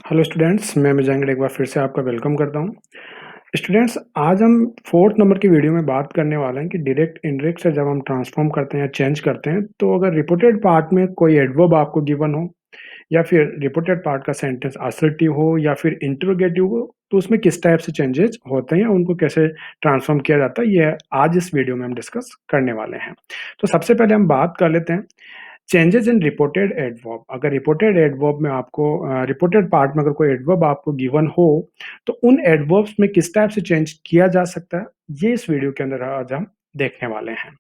Hello students, मैं मिजांगड़ एक बार फिर से आपका वेलकम करता हूँ। स्टूडेंट्स, आज हम 4th नंबर की वीडियो में बात करने वाले हैं कि डायरेक्ट इनडायरेक्ट से जब हम ट्रांसफॉर्म करते हैं या चेंज करते हैं, तो अगर रिपोर्टेड पार्ट में कोई एडवर्ब आपको गिवन हो या फिर रिपोर्टेड पार्ट का सेंटेंस असर्टिव हो या फिर इंटरोगेटिव हो, तो उसमें किस टाइप से चेंजेस होते हैं या उनको कैसे ट्रांसफॉर्म किया जाता है, ये आज इस वीडियो में हम डिस्कस करने वाले हैं। तो सबसे पहले हम बात कर लेते हैं चेंजेस इन रिपोर्टेड एडवर्ब। अगर रिपोर्टेड एडवर्ब में आपको रिपोर्टेड पार्ट में अगर कोई एडवर्ब आपको गिवन हो, तो उन एडवर्ब्स में किस टाइप से चेंज किया जा सकता है, ये इस वीडियो के अंदर आज हम देखने वाले हैं।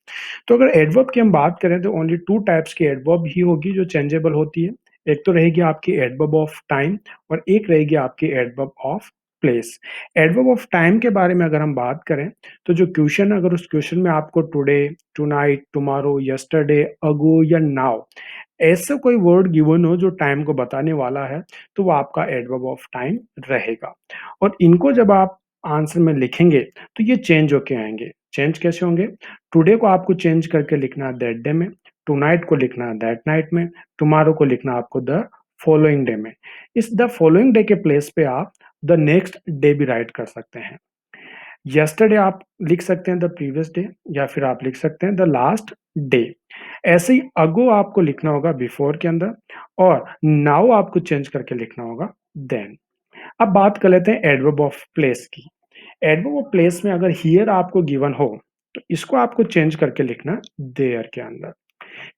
तो अगर एडवर्ब की हम बात करें तो ओनली 2 टाइप्स की एडवर्ब ही होगी जो चेंजेबल होती है। एक तो रहेगी आपकी एडवर्ब ऑफ टाइम और एक रहेगी आपकी adverb of place. Adverb of time के बारे में अगर हम बात करें, तो जो क्वेश्चन अगर उस क्वेश्चन में आपको टुडे, टुनाइट, टुमारो, यस्टरडे, अगो या नाउ ऐसा कोई वर्ड गिवन हो जो टाइम को बताने वाला है, तो वो आपका एडवर्ब ऑफ टाइम रहेगा। और इनको जब आप आंसर में लिखेंगे, तो ये चेंज होके आएँगे। चेंज कैसे होंगे? टुडे को आपको चेंज करके लिखना है दैट डे में, टुनाइट को लिखना है दैट नाइट में, टुमारो को लिखना है आपको द फॉलोइंग डे में। इस द फॉलोइंग डे के प्लेस पे आप द नेक्स्ट डे भी राइट कर सकते हैं। यस्टरडे आप लिख सकते हैं द प्रीवियस डे या फिर आप लिख सकते हैं द लास्ट डे। ऐसे ही अगो आपको लिखना होगा बिफोर के अंदर और नाउ आपको चेंज करके लिखना होगा देन। अब बात कर लेते हैं एडवर्ब ऑफ प्लेस की। एडवर्ब ऑफ प्लेस में अगर हियर आपको गिवन हो, तो इसको आपको चेंज करके लिखना देयर के अंदर।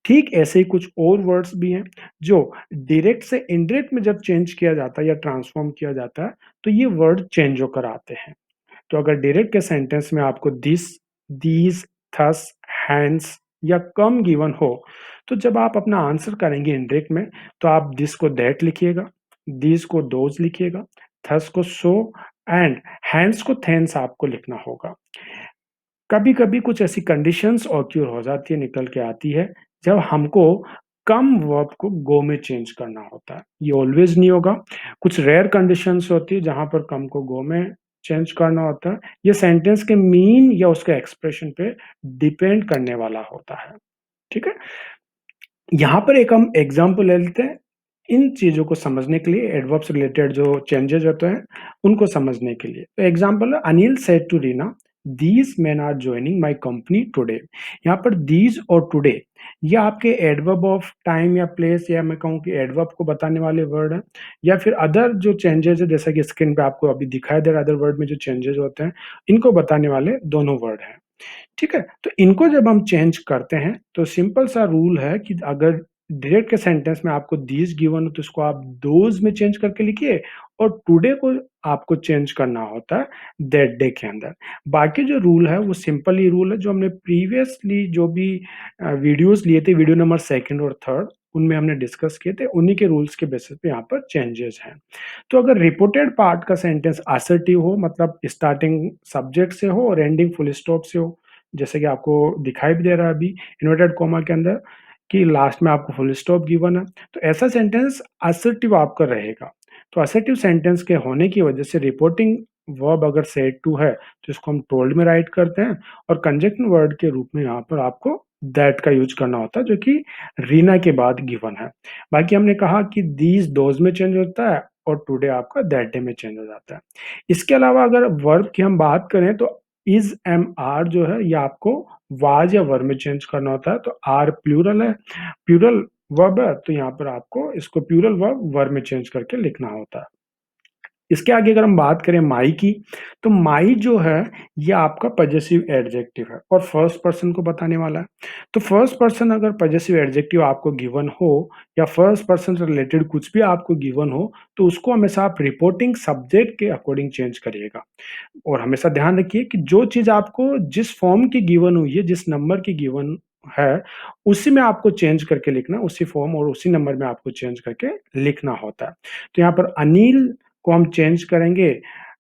ठीक ऐसे ही कुछ और वर्ड्स भी हैं जो डायरेक्ट से इनडायरेक्ट में जब चेंज किया जाता है या ट्रांसफॉर्म किया जाता है, तो ये वर्ड चेंज होकर आते हैं। तो अगर डायरेक्ट के सेंटेंस में आपको दिस, दीज, थस, हैंड्स या कम गिवन हो, तो जब आप अपना आंसर करेंगे इनडायरेक्ट में, तो आप दिस को दैट लिखिएगा, दीज को दोज लिखिएगा, थस को सो एंड हैंड्स को थेंस आपको लिखना होगा। कभी-कभी कुछ ऐसी कंडीशंस ऑक्यूर हो जाती है, निकल के आती है, जब हमको कम वर्ब को गो में चेंज करना होता है। ये ऑलवेज़ नहीं होगा। कुछ रेयर कंडीशंस होती है जहाँ पर कम को गो में चेंज करना होता है। ये सेंटेंस के मीन या उसके एक्सप्रेशन पे डिपेंड करने वाला होता है। ठीक है? यहाँ पर एक हम एग्ज़ाम्पल ले लेते हैं, इन चीज़ों को समझने के लिए एडवर्ब से रिलेटेड जो चेंजेज़ होते हैं, उनको समझने के लिए। तो एग्ज़ाम्पल है Anil said to Reena, "these men are joining my company today." यहाँ पर दीज़ और टुडे ये आपके एडवर्ब ऑफ टाइम या प्लेस या मैं कहूँ कि एडवर्ब को बताने वाले वर्ड हैं या फिर अदर जो चेंजेज़ है जैसा कि स्क्रीन पे आपको अभी दिखाई दे रहा है अदर वर्ड में जो चेंजेज़ होते हैं, इनको बताने वाले दोनों वर्ड हैं। ठीक है? तो इनको जब हम चेंज करते हैं, तो सिंपल सा रूल है कि अगर डायरेक्ट के सेंटेंस में आपको दीज़ गिवन हो, तो इसको आप दोज़ में चेंज करके लिखिए और टुडे को आपको चेंज करना होता है दैट डे के अंदर। बाकी जो रूल है, वो सिंपल ही रूल है, जो हमने प्रीवियसली जो भी वीडियोज़ लिए थे, वीडियो नंबर 2nd और 3rd उनमें हमने डिस्कस किए थे, उन्हीं के रूल्स के बेसिस पे यहाँ पर चेंजेज़ हैं। तो अगर रिपोर्टेड पार्ट का सेंटेंस असर्टिव हो, मतलब स्टार्टिंग सब्जेक्ट से हो और एंडिंग फुल स्टॉप से हो, जैसे कि आपको दिखाई भी दे रहा है अभी इन्वर्टेड कॉमा के अंदर कि लास्ट में आपको फुल स्टॉप गिवन है, तो ऐसा सेंटेंस असर्टिव आपका रहेगा। तो असर्टिव सेंटेंस के होने की वजह से रिपोर्टिंग वर्ब अगर सेड टू है, तो इसको हम टोल्ड में राइट करते हैं और कंजक्शन वर्ड के रूप में यहाँ पर आपको दैट का यूज़ करना होता है, जो कि रीना के बाद गिवन है। बाकी हमने कहा कि दीज़ दोज़ में चेंज होता है और टुडे आपका दैट डे में चेंज हो जाता है। इसके अलावा अगर वर्ब की हम बात करें तो इज़, एम, आर जो है ये आपको वाज़ या वर में चेंज करना होता है। तो आर प्लूरल है, प्लूरल वर्ब है, तो यहाँ पर आपको इसको प्लूरल वर्ब वर में चेंज करके लिखना होता है। इसके आगे अगर हम बात करें माई की, तो माई जो है ये आपका पजेसिव एडजेक्टिव है और फर्स्ट पर्सन को बताने वाला है। तो फर्स्ट पर्सन अगर पजेसिव एडजेक्टिव आपको गिवन हो या फर्स्ट पर्सन से रिलेटेड कुछ भी आपको गिवन हो, तो उसको हमेशा आप रिपोर्टिंग सब्जेक्ट के अकॉर्डिंग चेंज करिएगा। और हमेशा ध्यान रखिए कि जो चीज़ आपको जिस फॉर्म की गिवन हुई है, जिस नंबर की गिवन है, उसी में आपको चेंज करके लिखना, उसी फॉर्म और उसी नंबर में आपको चेंज करके लिखना होता है। तो यहाँ पर अनिल को हम चेंज करेंगे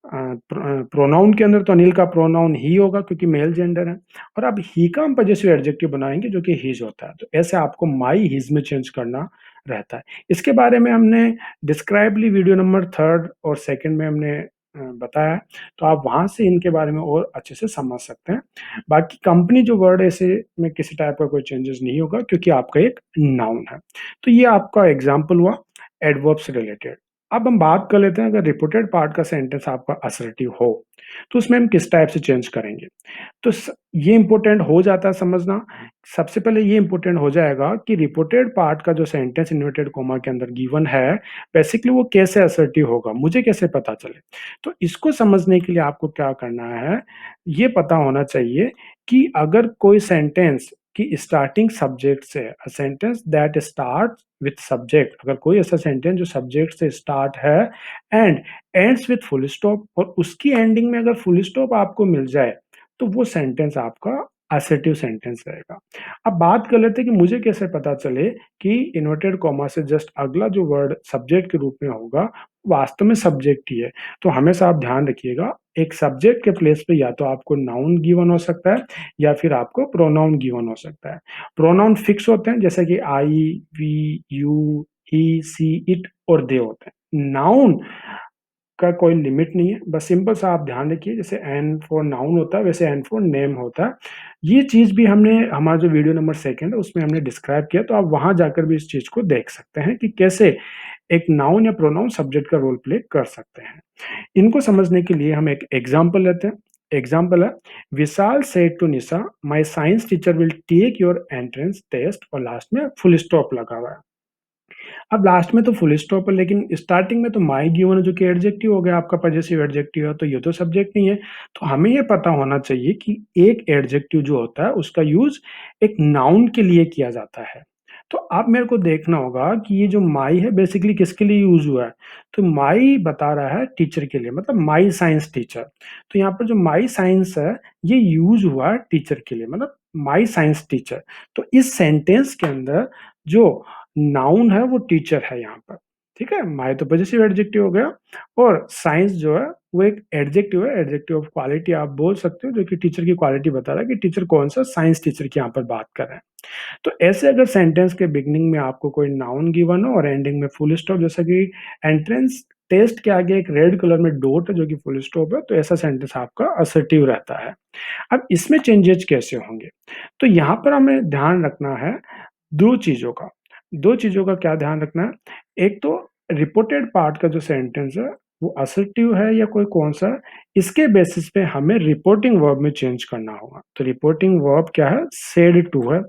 प्रोनाउन के अंदर, तो अनिल का प्रोनाउन ही होगा क्योंकि मेल जेंडर है और अब ही का हम पजेसिव एडजेक्टिव बनाएँगे जो कि हिज होता है। तो ऐसे आपको माई हिज में चेंज करना रहता है। इसके बारे में हमने डिस्क्राइबली वीडियो नंबर 3rd और 2nd में हमने बताया है, तो आप वहाँ से इनके बारे में और अच्छे से समझ सकते हैं। बाकी कंपनी जो वर्ड है इसे में किसी टाइप का कोई चेंजेस नहीं होगा क्योंकि आपका एक नाउन है। तो ये आपका एग्ज़ाम्पल हुआ एडवर्ब से रिलेटेड। अब हम बात कर लेते हैं, अगर रिपोर्टेड पार्ट का सेंटेंस आपका असर्टिव हो, तो उसमें हम किस टाइप से चेंज करेंगे? तो ये इम्पोर्टेंट हो जाता है समझना। सबसे पहले ये इम्पोर्टेंट हो जाएगा कि रिपोर्टेड पार्ट का जो सेंटेंस इन्वर्टेड कॉमा के अंदर गिवन है, बेसिकली वो कैसे असर्टिव होगा, मुझे कैसे पता चले? तो इसको समझने के लिए आपको क्या करना है, ये पता होना चाहिए कि अगर कोई सेंटेंस की स्टार्टिंग सब्जेक्ट से, a sentence that start with subject, अगर कोई ऐसा सेंटेंस जो सब्जेक्ट से स्टार्ट है and ends with full stop, और उसकी एंडिंग में अगर फुल स्टॉप आपको मिल जाए, तो वो सेंटेंस आपका असर्टिव सेंटेंस रहेगा। अब बात कर लेते हैं कि मुझे कैसे पता चले कि इन्वर्टेड कॉमा से जस्ट अगला जो वर्ड सब्जेक्ट के रूप में होगा, वास्तव में सब्जेक्ट ही है। तो हमेशा आप ध्यान रखिएगा, एक सब्जेक्ट के प्लेस पे या तो आपको नाउन गिवन हो सकता है या फिर आपको प्रोनाउन गिवन हो सकता है। प्रोनाउन फिक्स होते हैं, जैसे कि I, we, you, he, she, it और दे होते हैं। नाउन का कोई लिमिट नहीं है, बस सिंपल सा आप ध्यान रखिए, जैसे एन फॉर नाउन होता है वैसे एन फॉर नेम होता है। ये चीज़ भी हमने हमारा जो वीडियो नंबर 2 है उसमें हमने डिस्क्राइब किया, तो आप वहाँ जाकर भी इस चीज़ को देख सकते हैं कि कैसे एक नाउन या प्रोनाउन सब्जेक्ट का रोल प्ले कर सकते हैं। इनको समझने के लिए हम एक एग्जाम्पल लेते हैं। एग्जाम्पल है, Vishal said to Nisha, my science teacher will take your entrance test, और लास्ट में फुल स्टॉप लगा हुआ है। अब लास्ट में तो फुल स्टॉप है, लेकिन स्टार्टिंग में तो माय गिवन है जो कि एडजेक्टिव हो गया, आपका पजेसिव एडजेक्टिव है, तो ये तो सब्जेक्ट नहीं है। तो हमें ये पता होना चाहिए कि एक एडजेक्टिव जो होता है उसका यूज एक नाउन के लिए किया जाता है। तो अब मेरे को देखना होगा कि ये जो माई है बेसिकली किसके लिए यूज हुआ है। तो माई बता रहा है टीचर के लिए, मतलब माई साइंस टीचर। तो यहाँ पर जो माई साइंस है ये यूज हुआ है टीचर के लिए, मतलब माई साइंस टीचर। तो इस सेंटेंस के अंदर जो नाउन है वो टीचर है यहाँ पर। ठीक है, माय तो पॉजिटिव एडजेक्टिव हो गया, और साइंस जो है वो एक एडजेक्टिव है, एडजेक्टिव ऑफ क्वालिटी आप बोल सकते हो, जो कि टीचर की क्वालिटी बता रहा है कि टीचर कौन सा, साइंस टीचर की यहाँ पर बात कर रहे हैं। तो ऐसे अगर सेंटेंस के बिगिनिंग में आपको कोई नाउन गिवन हो और एंडिंग में फुल स्टॉप, जैसा कि एंट्रेंस टेस्ट के आगे एक रेड कलर में डॉट है जो कि फुल स्टॉप है, तो ऐसा सेंटेंस आपका असर्टिव रहता है। अब इसमें चेंजेस कैसे होंगे? तो यहाँ पर हमें ध्यान रखना है 2 चीज़ों का। 2 चीज़ों का क्या ध्यान रखना है? एक तो रिपोर्टेड पार्ट का जो सेंटेंस है, वो असर्टिव है या कोई कौन-सा है, इसके बेसिस पे हमें रिपोर्टिंग वर्ब में चेंज करना होगा। तो रिपोर्टिंग वर्ब क्या है? सेड टू है,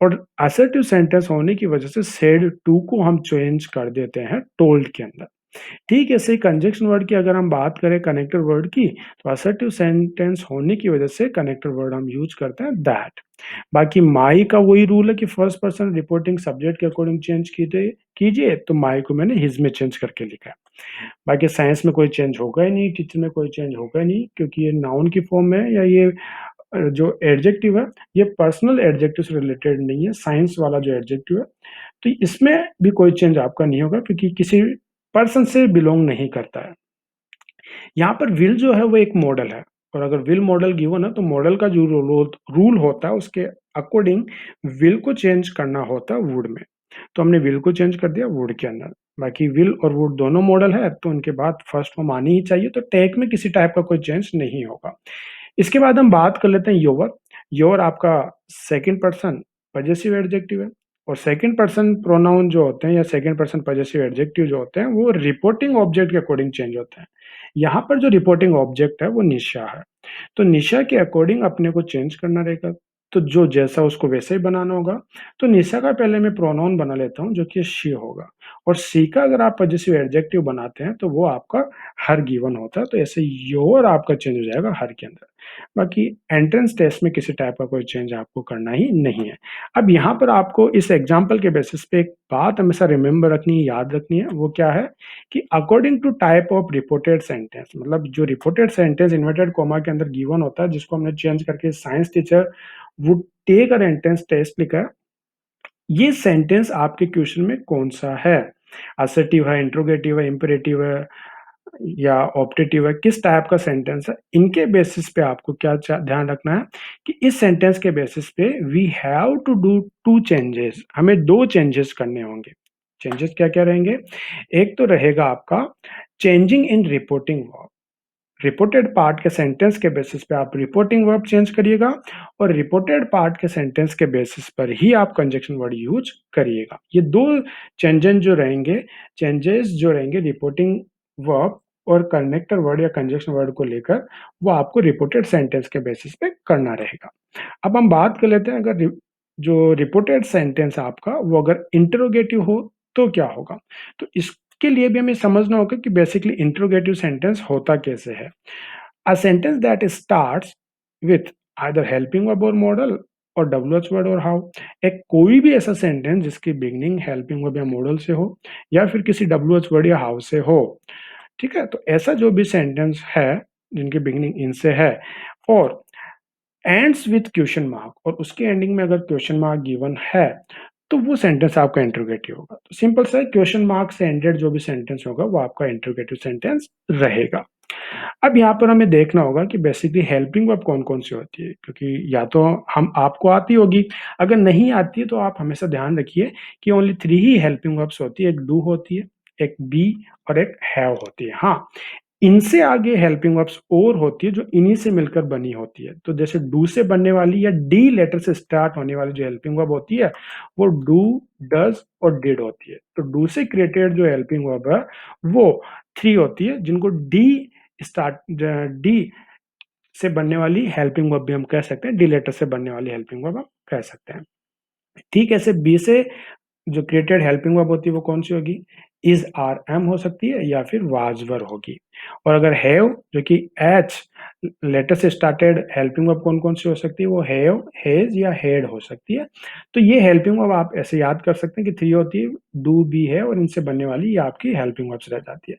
और असर्टिव सेंटेंस होने की वजह से सेड टू को हम चेंज कर देते हैं टोल्ड के अंदर। ठीक है, ऐसे ही कंजंक्शन वर्ड की अगर हम बात करें कनेक्टर वर्ड की, तो असर्टिव सेंटेंस होने की वजह से कनेक्टर वर्ड हम यूज़ करते हैं दैट। बाकी माई का वही रूल है कि फर्स्ट पर्सन रिपोर्टिंग सब्जेक्ट के अकॉर्डिंग चेंज कीजिए, तो माई को मैंने हिज में चेंज करके लिखा है। बाकी साइंस में कोई चेंज होगा ही नहीं, टीचर में कोई चेंज होगा ही नहीं, क्योंकि ये नाउन की फॉर्म में है, या ये जो एडजेक्टिव है, ये पर्सनल एडजेक्टिव से रिलेटेड नहीं है, साइंस वाला जो एडजेक्टिव है, तो इसमें भी कोई चेंज आपका नहीं होगा क्योंकि किसी पर्सन से बिलोंग नहीं करता है। यहाँ पर विल जो है वो एक मॉडल है, और अगर विल मॉडल गिवन है तो मॉडल का जो रूल होता है उसके अकॉर्डिंग विल को चेंज करना होता है वुड में। तो हमने विल को चेंज कर दिया वुड के अंदर। बाकी विल और वुड दोनों मॉडल है, तो उनके बाद फर्स्ट फॉर्म आनी ही चाहिए, तो टेक में किसी टाइप का कोई चेंज नहीं होगा। इसके बाद हम बात कर लेते हैं योर। योर आपका सेकंड पर्सन पजेसिव एडजेक्टिव है, और सेकंड पर्सन प्रोनाउन जो होते हैं या सेकंड पर्सन पजेसिव एडजेक्टिव जो होते हैं वो रिपोर्टिंग ऑब्जेक्ट के अकॉर्डिंग चेंज होते हैं। यहाँ पर जो रिपोर्टिंग ऑब्जेक्ट है वो निशा है, तो निशा के अकॉर्डिंग अपने को चेंज करना रहेगा। तो जो जैसा उसको वैसे ही बनाना होगा। तो निशा का पहले मैं प्रोनाउन बना लेता हूँ जो कि शी होगा, और शी का अगर आप पजेसिव एडजेक्टिव बनाते हैं तो वो आपका हर गिवन होता है, तो ऐसे योर आपका चेंज हो जाएगा हर के अंदर। बाकी एंट्रेंस टेस्ट में किसी टाइप का कोई चेंज आपको करना ही नहीं है। अब यहाँ पर आपको इस एग्जाम्पल के बेसिस पे एक बात हमेशा रिमेंबर रखनी है, याद रखनी है, वो क्या है कि according to type of reported sentence, मतलब जो रिपोर्टेड सेंटेंस इन्वर्टेड कॉमा के अंदर गिवन होता है जिसको हमने चेंज करके science teacher would take a entrance test लिखा है, ये सेंटेंस आपके क्वेश्चन में कौन सा है? असर्टिव है, इंट्रोगेटिव है, इंपेरेटिव है या ऑप्टेटिव है, किस टाइप का सेंटेंस है? इनके बेसिस पे आपको क्या ध्यान रखना है कि इस सेंटेंस के बेसिस पे we have to do 2 changes, हमें 2 चेंजेस करने होंगे। चेंजेस क्या-क्या रहेंगे? एक तो रहेगा आपका changing in reporting verb. Reported part के सेंटेंस के बेसिस पे आप रिपोर्टिंग वर्ब चेंज करिएगा और रिपोर्टेड पार्ट के सेंटेंस के बेसिस पर ही आप कंजक्शन वर्ड यूज करिएगा। ये दो चेंजेस जो रहेंगे रिपोर्टिंग वर्ब और कनेक्टर वर्ड या कंजक्शन वर्ड को लेकर, वो आपको रिपोर्टेड सेंटेंस के बेसिस पे करना रहेगा। अब हम बात कर लेते हैं, अगर जो रिपोर्टेड सेंटेंस आपका वो अगर इंटरोगेटिव हो तो क्या होगा? तो इसके लिए भी हमें समझना होगा कि बेसिकली इंटरोगेटिव सेंटेंस होता कैसे है। A sentence that starts with either helping verb और मॉडल और डब्ल्यूएच वर्ड और हाउ। एक कोई भी ऐसा सेंटेंस जिसकी बिगनिंग हेल्पिंग वर्ब या मॉडल से हो या फिर किसी डब्ल्यूएच वर्ड या हाउ से हो, ठीक है? तो ऐसा जो भी सेंटेंस है जिनकी बिगनिंग इनसे है और एंड्स विथ क्वेश्चन मार्क और उसके एंडिंग में अगर क्वेश्चन मार्क गिवन है, तो वो सेंटेंस आपका इंटरोगेटिव होगा। तो सिंपल सा है, क्वेश्चन मार्क से एंडेड जो भी सेंटेंस होगा वो आपका इंटरोगेटिव सेंटेंस रहेगा। अब यहाँ पर हमें देखना होगा कि बेसिकली हेल्पिंग वर्ब कौन-कौन सी होती है, क्योंकि या तो हम आपको आती होगी, अगर नहीं आती है तो आप हमेशा ध्यान रखिए कि ओनली 3 ही हेल्पिंग वर्ब्स होती है। एक डू होती है, एक बी और एक हैव होती है। हाँ, इनसे आगे हेल्पिंग वर्ब्स और होती है जो इन्हीं से मिलकर बनी होती है। तो जैसे डू से बनने वाली या डी लेटर से स्टार्ट होने वाली जो हेल्पिंग वर्ब होती है, वो डू, डज़ और डिड होती है। तो डू से क्रिएटेड जो हेल्पिंग वर्ब है, वो 3 होती है, जिनको डी से बनने वाली हेल्पिंग वर्ब भी हम कह सकते हैं, डी लेटर से बनने वाली हेल्पिंग वर्ब हम कह सकते हैं। ठीक ऐसे बी से जो क्रिएटेड हेल्पिंग वर्ब होती है वो कौन-सी होगी? इज़, आर, एम हो सकती है या फिर वाज़ वर होगी। और अगर हैव जो कि एच लेटर से स्टार्टेड हेल्पिंग वर्ब कौन-कौन सी हो सकती है? वो हैव, हैज़ या हैड हो सकती है। तो ये हेल्पिंग वर्ब आप ऐसे याद कर सकते हैं कि 3 होती है, डू, बी, है और इनसे बनने वाली ये आपकी हेल्पिंग वर्ब्स रह जाती है।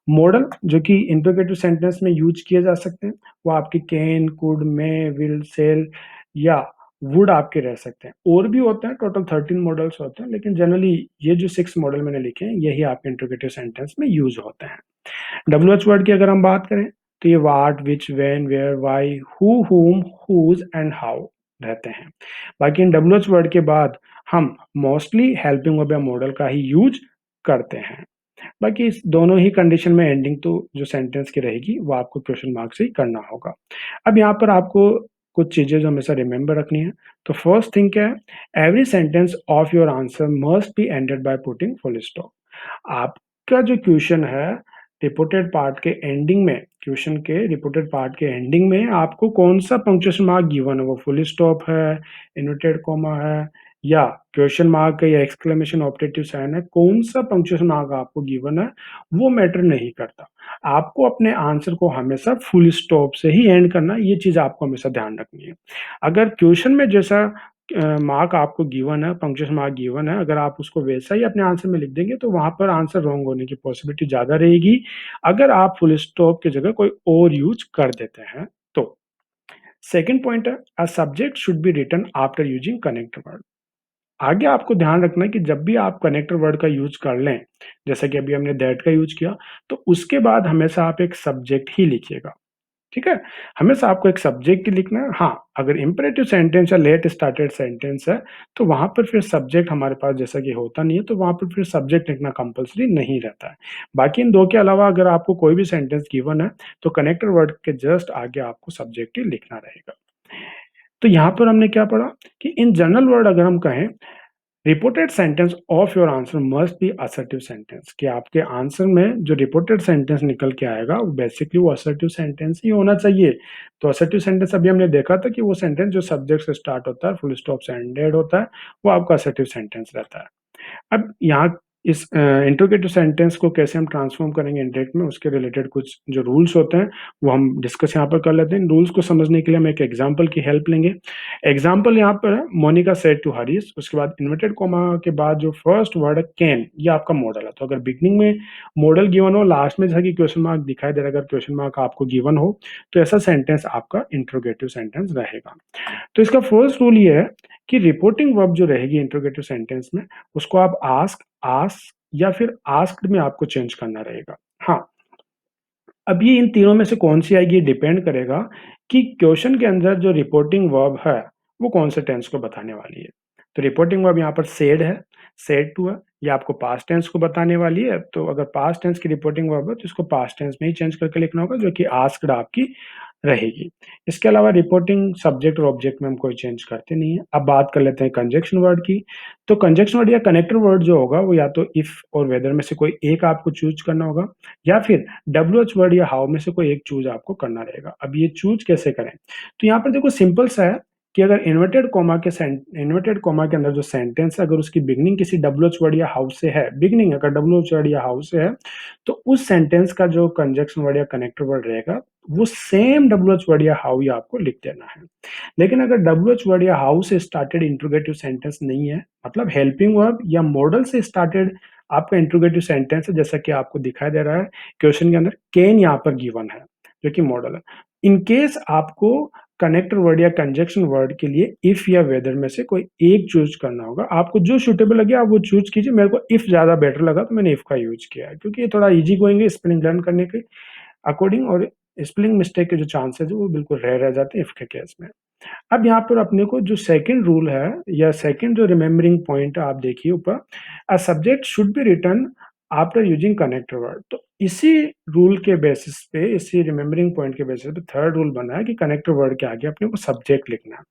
मॉडल जो कि इंटरोगेटिव सेंटेंस में यूज़ किए जा सकते हैं, वो आपके कैन, कुड, मे, विल, शैल या वुड आपके रह सकते हैं। और भी होते हैं, टोटल 13 मॉडल्स होते हैं, लेकिन जनरली ये जो 6 मॉडल मैंने लिखे हैं, यही आपके इंटरोगेटिव सेंटेंस में यूज़ होते हैं। डब्ल्यूएच वर्ड की अगर हम बात करें, तो ये what, which, when, where, why, who, whom, whose and how रहते हैं। बाकी इन डब्ल्यूएच वर्ड के बाद हम मोस्टली हेल्पिंग वर्ब या मॉडल का ही यूज़ करते हैं। बाकी इस दोनों ही कंडीशन में एंडिंग तो जो सेंटेंस की रहेगी वो आपको क्वेश्चन मार्क से ही करना होगा। अब यहाँ पर आपको कुछ चीज़ें जो हमेशा रिमेंबर रखनी है। तो फर्स्ट थिंग क्या है? Every sentence of your answer must be ended by putting full stop. आपका जो क्वेश्चन है, रिपोर्टेड पार्ट के एंडिंग में, क्वेश्चन के रिपोर्टेड पार्ट के एंडिंग में आपको कौन-सा पंक्चुएशन मार्क गिवन है, वो फुल स्टॉप है, इन्वर्टेड कॉमा है या क्वेश्चन मार्क है या एक्सक्लेमेशन ऑपरेटिव साइन है, कौन-सा पंक्चुएशन मार्क आपको गिवन है, वो मैटर नहीं करता। आपको अपने आंसर को हमेशा फुल स्टॉप से ही एंड करना है, ये चीज़ आपको हमेशा ध्यान रखनी है। अगर क्वेश्चन में जैसा मार्क आपको गिवन है, पंक्चुएशन मार्क गिवन है, अगर आप उसको वैसा ही अपने आंसर में लिख देंगे, तो वहाँ पर आंसर रॉन्ग होने की पॉसिबिलिटी ज़्यादा रहेगी, अगर आप फुल स्टॉप की जगह कोई और यूज़ कर देते हैं तो। सेकंड पॉइंट है, a subject should be written after using connector word. आगे आपको ध्यान रखना है कि जब भी आप कनेक्टर वर्ड का यूज़ कर लें, जैसा कि अभी हमने दैट का यूज़ किया, तो उसके बाद हमेशा आप एक सब्जेक्ट ही लिखिएगा, ठीक है? हमेशा आपको एक सब्जेक्ट ही लिखना है। हाँ, अगर इम्पेरेटिव सेंटेंस या लेट स्टार्टेड सेंटेंस है, तो वहाँ पर फिर सब्जेक्ट हमारे पास जैसा कि होता नहीं है, तो वहाँ पर फिर सब्जेक्ट लिखना कंपल्सरी नहीं रहता है। बाकी इन 2 के अलावा अगर आपको कोई भी सेंटेंस गिवन है, तो कनेक्टर वर्ड के जस्ट आगे आपको सब्जेक्ट ही लिखना रहेगा। तो यहाँ पर हमने क्या पढ़ा कि इन जनरल वर्ड अगर हम कहें, reported sentence of your answer must be assertive sentence, कि आपके आंसर में जो रिपोर्टेड सेंटेंस निकल के आएगा वो बेसिकली वो असर्टिव सेंटेंस ही होना चाहिए। तो असर्टिव सेंटेंस अभी हमने देखा था कि वो सेंटेंस जो सब्जेक्ट से स्टार्ट होता है, फुल स्टॉप से एंडेड होता है, वो आपका असर्टिव सेंटेंस रहता है। अब यहाँ इस इंट्रोगेटिव सेंटेंस को कैसे हम ट्रांसफ़ॉर्म करेंगे इंडायरेक्ट में, उसके रिलेटेड कुछ जो रूल्स होते हैं, वो हम डिस्कस यहाँ पर कर लेते हैं। इन रूल्स को समझने के लिए हम एक एग्ज़ाम्पल की हेल्प लेंगे। एग्ज़ाम्पल यहाँ पर है, मोनिका सेड टू हरीश, उसके बाद इन्वर्टेड कॉमा के बाद जो फर्स्ट वर्ड है कैन, ये आपका मॉडल है। तो अगर बिगिनिंग में मॉडल गिवन हो, लास्ट में जैसा कि क्वेश्चन मार्क दिखाई दे रहा है, अगर क्वेश्चन मार्क आपको गिवन हो, तो ऐसा सेंटेंस आपका इंट्रोगेटिव सेंटेंस रहेगा। तो इसका फर्स्ट रूल ये है कि रिपोर्टिंग वर्ब जो रहेगी इंट्रोगेटिव सेंटेंस में, उसको आप आस्क या फिर आस्क्ड में आपको चेंज करना रहेगा। हाँ, अब ये इन तीनों में से कौन-सी आएगी, ये डिपेंड करेगा कि क्वेश्चन के अंदर जो रिपोर्टिंग वर्ब है, वो कौन से टेंस को बताने वाली है। तो रिपोर्टिंग वर्ब यहाँ पर सेड है, सेड टू है ये आपको पास्ट टेंस को बताने वाली है, तो अगर पास्ट टेंस की रिपोर्टिंग वर्ब है तो इसको पास्ट टेंस में ही चेंज करके लिखना होगा, जो कि आस्क्ड आपकी रहेगी। इसके अलावा रिपोर्टिंग सब्जेक्ट और ऑब्जेक्ट में हम कोई चेंज करते नहीं है। अब बात कर लेते हैं कंजंक्शन वर्ड की। तो कंजंक्शन वर्ड या कनेक्टर वर्ड जो होगा वो या तो इफ और वेदर में से कोई एक आपको चूज करना होगा, या फिर डब्ल्यूएच वर्ड या हाउ में से कोई एक चूज आपको करना रहेगा। अब ये चूज कैसे करें? तो यहाँ पर देखो सिंपल सा है कि अगर इन्वर्टेड कॉमा के अंदर जो सेंटेंस है, अगर उसकी बिगनिंग किसी डब्ल्यूएच वर्ड या हाउ से है, बिगनिंग अगर डब्ल्यूएच वर्ड या हाउ से है, तो उस सेंटेंस का जो कंजंक्शन वर्ड या कनेक्टर वर्ड रहेगा वो सेम डब्ल्यूएच वर्ड या हाउ ही आपको लिख देना है। लेकिन अगर डब्ल्यूएच वर्ड या हाउ से स्टार्टेड इंट्रोगेटिव सेंटेंस नहीं है, मतलब हेल्पिंग वर्ब या मॉडल से स्टार्टेड आपका इंट्रोगेटिव सेंटेंस है, जैसा कि आपको दिखाई दे रहा है क्वेश्चन के अंदर, कैन यहाँ पर गिवन है जो कि मॉडल है। इन केस आपको कनेक्टर वर्ड या कंजंक्शन वर्ड के लिए इफ या वेदर में से कोई एक चूज करना होगा। आपको जो सूटेबल लगे आप वो चूज कीजिए। मेरे को इफ ज्यादा बेटर लगा तो मैंने इफ का यूज किया है, क्योंकि ये थोड़ा इजी गोइंग है स्पेलिंग लर्न करने के अकॉर्डिंग, और स्पेलिंग मिस्टेक के जो चांसेस है वो बिल्कुल रेयर रह जाते हैं इफ के केस में। अब यहाँ पर अपने को जो सेकंड रूल है या सेकंड जो रिमेम्बरिंग पॉइंट है, आप देखिए ऊपर, अ subject should B return after using connector word. तो इसी रूल के बेसिस पे, इसी रिमेम्बरिंग पॉइंट के बेसिस पे थर्ड रूल बना है कि कनेक्टर वर्ड के आगे अपने को सब्जेक्ट लिखना है।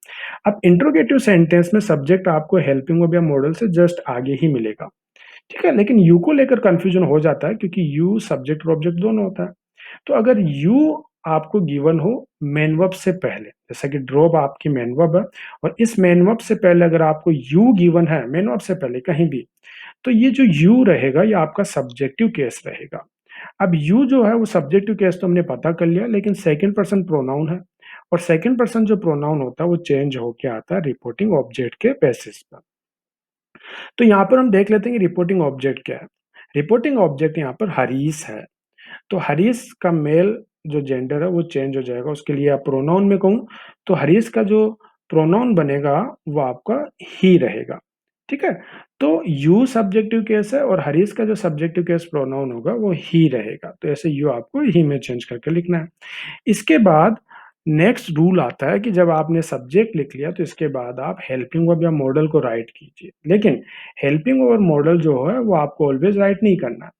अब इंट्रोगेटिव सेंटेंस में सब्जेक्ट आपको हेल्पिंग वर्ब या मॉडल से जस्ट आगे ही मिलेगा, ठीक है। लेकिन यू को लेकर कंफ्यूजन हो जाता है, क्योंकि यू सब्जेक्ट और ऑब्जेक्ट दोनों होता है। तो अगर यू आपको गिवन हो मेन वर्ब से पहले, जैसा कि ड्रॉप आपकी मेन वर्ब है, और इस मेन वर्ब से पहले अगर आपको यू गिवन है मेन वर्ब से पहले कहीं भी, तो ये जो यू रहेगा ये आपका सब्जेक्टिव केस रहेगा। अब यू जो है वो सब्जेक्टिव केस तो हमने पता कर लिया, लेकिन सेकंड पर्सन प्रोनाउन है, और सेकंड पर्सन जो प्रोनाउन होता है वो चेंज होके आता है रिपोर्टिंग ऑब्जेक्ट के बेसिस पर। तो यहाँ पर हम देख लेते हैं कि रिपोर्टिंग ऑब्जेक्ट क्या है। रिपोर्टिंग ऑब्जेक्ट यहाँ पर हरीश है। तो हरीश का मेल जो जेंडर है वो चेंज हो जाएगा। उसके लिए आप प्रोनाउन में कहूँ तो हरीश का जो प्रोनाउन बनेगा वो आपका ही रहेगा, ठीक है। तो यू सब्जेक्टिव केस है और हरीश का जो सब्जेक्टिव केस प्रोनाउन होगा वो ही रहेगा। तो ऐसे यू आपको ही में चेंज करके लिखना है। इसके बाद नेक्स्ट रूल आता है कि जब आपने सब्जेक्ट लिख लिया तो इसके बाद आप हेल्पिंग वर्ब या मॉडल को राइट कीजिए। लेकिन हेल्पिंग वर्ब और मॉडल जो है वो आपको ऑलवेज राइट नहीं करना।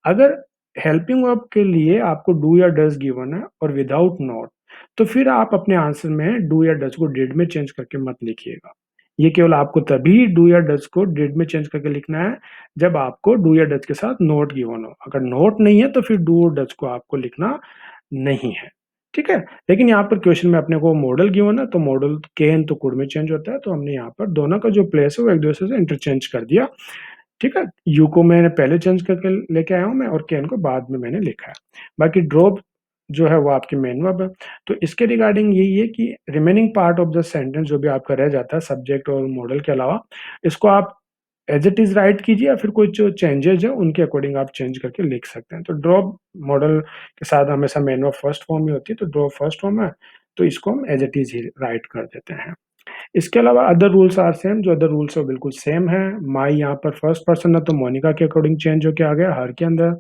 अगर हेल्पिंग वर्ब के लिए आपको डू या डज गिवन है और विदाउट नॉट, तो फिर आप अपने आंसर में डू या डज को डिड में चेंज करके मत लिखिएगा। ये केवल आपको तभी डू या डज को डिड में चेंज करके लिखना है जब आपको डू या डज के साथ नोट गिवन हो। अगर नोट नहीं है तो फिर डू और डज को आपको लिखना नहीं है, ठीक है। लेकिन यहाँ पर क्वेश्चन में अपने को मॉडल गिवन है, तो मॉडल कैन तो कुड में चेंज होता है, तो हमने यहाँ पर दोनों का जो प्लेस है वो एक दूसरे से इंटरचेंज कर दिया, ठीक है। यू को मैंने पहले चेंज करके लेके आया हूँ मैं, और कैन को बाद में मैंने लिखा है। बाकी ड्रॉप जो है वो आपकी मेन वर्ब है। तो इसके रिगार्डिंग यही है कि remaining part of the sentence जो भी आपका रह जाता है सब्जेक्ट और मॉडल के अलावा, इसको आप एज इट इज राइट कीजिए, या फिर कोई जो चेंजेज है उनके अकॉर्डिंग आप चेंज करके लिख सकते हैं। तो ड्रॉप मॉडल के साथ हमेशा मेन वर्ब फर्स्ट फॉर्म में होती है, तो ड्रॉप फर्स्ट फॉर्म है, तो इसको हम एज इट इज ही राइट कर देते हैं। इसके अलावा अदर रूल्स आर सेम, जो अदर रूल्स है वो बिल्कुल सेम है। माई यहाँ पर फर्स्ट पर्सन है तो मोनिका के अकॉर्डिंग चेंज होके आ गया हर के अंदर।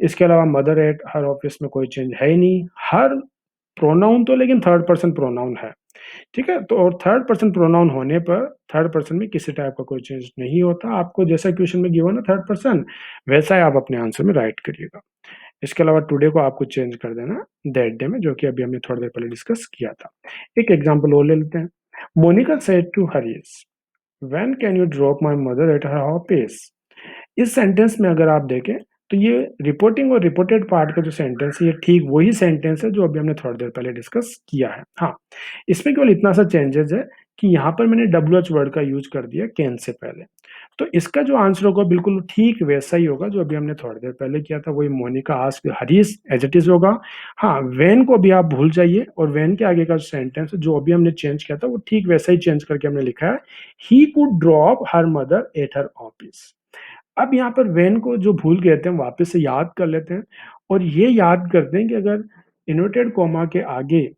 इसके अलावा मदर एट हर ऑफिस में कोई चेंज है ही नहीं। हर प्रोनाउन तो लेकिन थर्ड पर्सन प्रोनाउन है, ठीक है। तो और थर्ड पर्सन प्रोनाउन होने पर थर्ड पर्सन में किसी टाइप का कोई चेंज नहीं होता। आपको जैसा क्वेश्चन में गिवन है थर्ड पर्सन, वैसा ही आप अपने आंसर में राइट करिएगा। इसके अलावा टुडे को आपको चेंज कर देना दैट डे में, जो कि अभी हमने थोड़ी देर पहले डिस्कस किया था। एक एग्जांपल और ले लेते हैं। Monica said to Harish, when can you drop my mother at her office. इस सेंटेंस में अगर आप देखें तो ये रिपोर्टिंग और रिपोर्टेड पार्ट का जो सेंटेंस है ये ठीक वही सेंटेंस है जो अभी हमने थोड़ी देर पहले डिस्कस किया है। हाँ, इसमें केवल इतना सा चेंजेस है कि यहाँ पर मैंने डब्ल्यू एच वर्ड का यूज कर दिया कैन से पहले। तो इसका जो आंसर होगा बिल्कुल ठीक वैसा ही होगा जो अभी हमने थोड़ी देर पहले किया था, वही Monica asked Harish as it is होगा। हाँ, वेन को भी आप भूल जाइए, और वेन के आगे का जो सेंटेंस है जो अभी हमने चेंज किया था वो ठीक वैसा ही चेंज करके हमने लिखा है, ही could drop her mother at her office. अब यहाँ पर वेन को जो भूल गए थे हम वापस से याद कर लेते हैं, और ये याद करते हैं कि अगर इन्वर्टेड कॉमा के आगे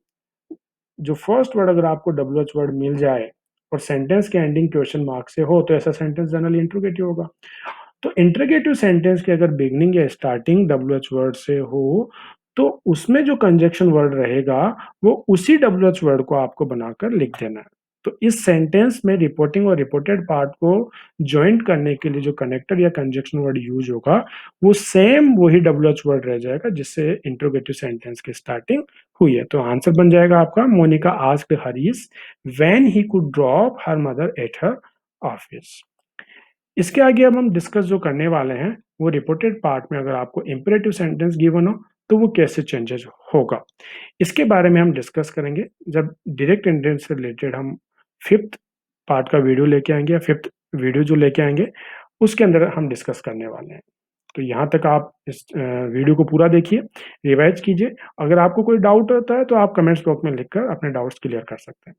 जो फर्स्ट वर्ड अगर आपको डब्ल्यू एच वर्ड मिल जाए और सेंटेंस के एंडिंग क्वेश्चन मार्क से हो, तो ऐसा सेंटेंस जनरली इंट्रोगेटिव होगा। तो इंट्रोगेटिव सेंटेंस की अगर बिगनिंग या स्टार्टिंग डब्ल्यू एच वर्ड से हो, तो उसमें जो कंजक्शन वर्ड रहेगा वो उसी डब्ल्यू एच वर्ड को आपको बनाकर लिख देना है। तो इस सेंटेंस में रिपोर्टिंग और रिपोर्टेड पार्ट को जॉइंट करने के लिए जो कनेक्टर या कंजंक्शन वर्ड यूज़ होगा, वो सेम वही WH वर्ड रह जाएगा जिससे इंट्रोगेटिव सेंटेंस की स्टार्टिंग हुई है। तो आंसर बन जाएगा आपका Monica asked Harish when he could drop her mother at her office. इसके आगे अब हम डिस्कस जो करने वाले हैं, वो रिपोर्टेड पार्ट में अगर आपको इम्पेरेटिव सेंटेंस गिवन हो, तो वो कैसे चेंजेस होगा। इसके बारे में हम डिस्कस करेंगे जब डायरेक्ट इंटेंस से रिलेटेड हम 5th पार्ट का वीडियो लेके आएँगे या 5th वीडियो जो लेके आएँगे, उसके अंदर हम डिस्कस करने वाले हैं। तो यहाँ तक आप इस वीडियो को पूरा देखिए, रिवाइज़ कीजिए। अगर आपको कोई डाउट होता है, तो आप कमेंट्स बॉक्स में लिखकर अपने डाउट्स क्लियर कर सकते हैं।